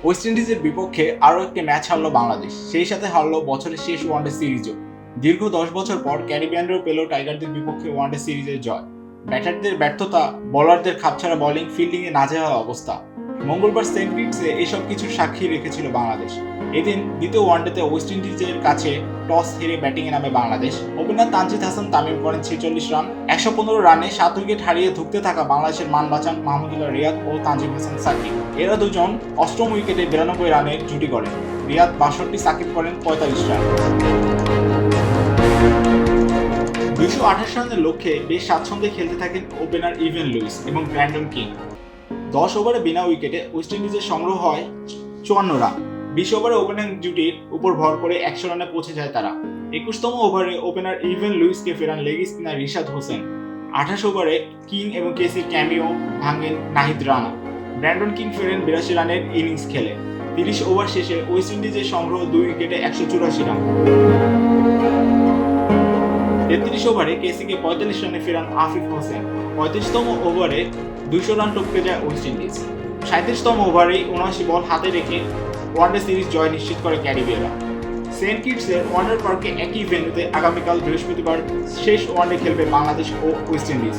West ইন্ডিজের বিপক্ষে আরও একটি ম্যাচ হারলো বাংলাদেশ, সেই সাথে হারলো বছরের শেষ ওয়ানডে সিরিজও। দীর্ঘ ১০ বছর পর ক্যারিবিয়ানরাও পেল টাইগারদের বিপক্ষে ওয়ানডে সিরিজের জয়। ব্যাটারদের ব্যর্থতা, বোলারদের খাপছাড়া বোলিং, ফিল্ডিংয়ে নাজেহাল অবস্থা। মঙ্গলবার সেন্ট কিটসে এসব কিছুর সাক্ষী রেখেছিল বাংলাদেশ। এদিন দ্বিতীয় ওয়ানডেতে ওয়েস্ট ইন্ডিজের কাছে টস হেরে ব্যাটিংয়ে নামে বাংলাদেশ। ওপেনার তানজিদ হাসান তামিম করেন ৪৬ রান। ১১৫ রানে ৭ উইকেট হারিয়ে ধুঁকতে থাকা বাংলাদেশের মান বাঁচান মাহমুদুল্লাহ রিয়াদ ও তানজিম হাসান সাকিব। এরা দুজন অষ্টম উইকেটে ৯২ রানের জুটি করেন। রিয়াদ ৬২, সাকিব করেন ৪৫ রান। ২২৮ রানের লক্ষ্যে বেশ স্বাচ্ছন্দ্যে খেলতে থাকেন ওপেনার ইভেন লুইস এবং ব্র্যান্ডন কিং। ১০ ওভারে বিনা উইকেটে ওয়েস্ট ইন্ডিজের সংগ্রহ হয় ৫৪ রান। ২০ ওভারে ওপেনিং জুটির উপর ভর করে ১০০ রানে পৌঁছে যায় তারা। ২১তম ওভারে ওপেনার ইভেন লুইসকে ফেরান লেগ স্পিনার রিশাদ হোসেন। ২৮ ওভারে কিং এবং কেসির ক্যামিও ভাঙেন নাহিদ রানা। ব্র্যান্ডন কিং ফেরেন ৮২ রানের ইনিংস খেলে। ৩০ ওভার শেষে ওয়েস্ট ইন্ডিজের সংগ্রহ ২ উইকেটে ১৮৪ রান। ৩৩ ওভারে কেসিকে ৪৫ রানে ফেরান আফিফ হোসেন। ৩৫তম ওভারে ২০০ রান টপকে যায় ওয়েস্ট ইন্ডিজ। ৩৭তম ওভারেই ৭৯ বল হাতে রেখে ওয়ানডে সিরিজ জয় নিশ্চিত করে ক্যারিবীয়রা। সেন্ট কিটসের ওয়ান্ডার পার্কে একই ভেন্যুতে আগামীকাল বৃহস্পতিবার শেষ ওয়ানডে খেলবে বাংলাদেশ ও ওয়েস্ট ইন্ডিজ।